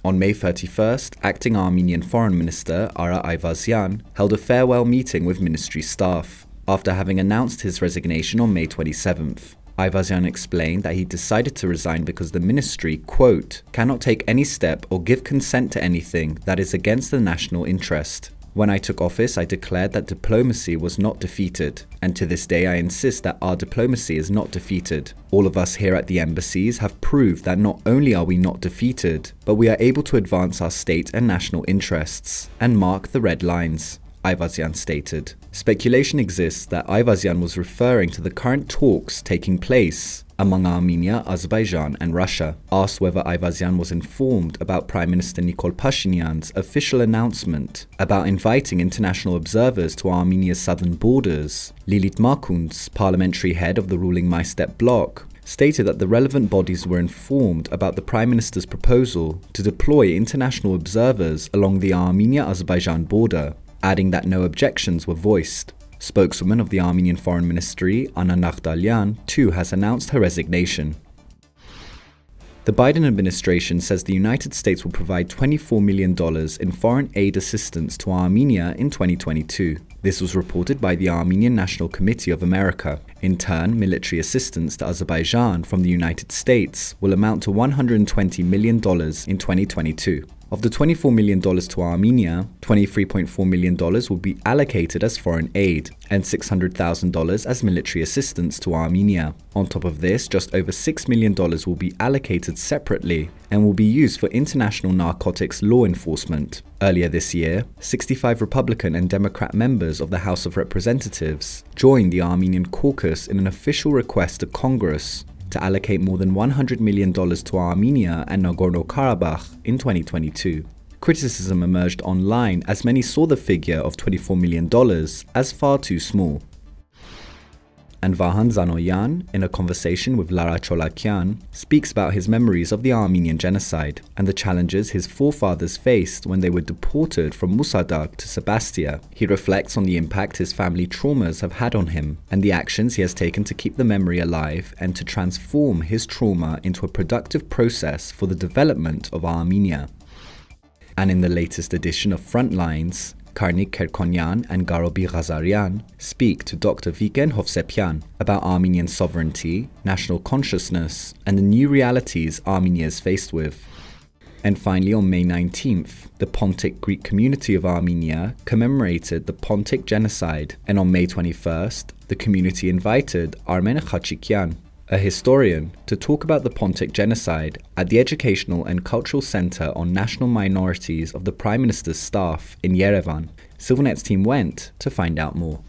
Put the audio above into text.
On May 31st, acting Armenian Foreign Minister Ara Ayvazian held a farewell meeting with ministry staff after having announced his resignation on May 27th. Ayvazian explained that he decided to resign because the ministry, quote, cannot take any step or give consent to anything that is against the national interest. When I took office, I declared that diplomacy was not defeated, and to this day I insist that our diplomacy is not defeated. All of us here at the embassies have proved that not only are we not defeated, but we are able to advance our state and national interests, and mark the red lines, Ayvazian stated. Speculation exists that Ayvazian was referring to the current talks taking place among Armenia, Azerbaijan and Russia. Asked whether Ayvazian was informed about Prime Minister Nikol Pashinyan's official announcement about inviting international observers to Armenia's southern borders, Lilit Markunds, parliamentary head of the ruling My Step bloc, stated that the relevant bodies were informed about the Prime Minister's proposal to deploy international observers along the Armenia-Azerbaijan border, adding that no objections were voiced. Spokeswoman of the Armenian Foreign Ministry, Anna Naghdalyan, too has announced her resignation. The Biden administration says the United States will provide $24 million in foreign aid assistance to Armenia in 2022. This was reported by the Armenian National Committee of America. In turn, military assistance to Azerbaijan from the United States will amount to $120 million in 2022. Of the $24 million to Armenia, $23.4 million will be allocated as foreign aid and $600,000 as military assistance to Armenia. On top of this, just over $6 million will be allocated separately and will be used for international narcotics law enforcement. Earlier this year, 65 Republican and Democrat members of the House of Representatives joined the Armenian caucus in an official request to Congress to allocate more than $100 million to Armenia and Nagorno-Karabakh in 2022. Criticism emerged online as many saw the figure of $24 million as far too small. And Vahan Zanoyan, in a conversation with Lara Cholakyan, speaks about his memories of the Armenian genocide and the challenges his forefathers faced when they were deported from Musadag to Sebastia. He reflects on the impact his family traumas have had on him and the actions he has taken to keep the memory alive and to transform his trauma into a productive process for the development of Armenia. And in the latest edition of Frontlines, Karnik Kerkonyan and Garobi Ghazarian speak to Dr. Viken Hovsepian about Armenian sovereignty, national consciousness, and the new realities Armenia is faced with. And finally, on May 19th, the Pontic Greek community of Armenia commemorated the Pontic genocide, and on May 21st, the community invited Armen Khachikyan, a historian, to talk about the Pontic genocide at the Educational and Cultural Center on National Minorities of the Prime Minister's staff in Yerevan. ＳiViLNeT's team went to find out more.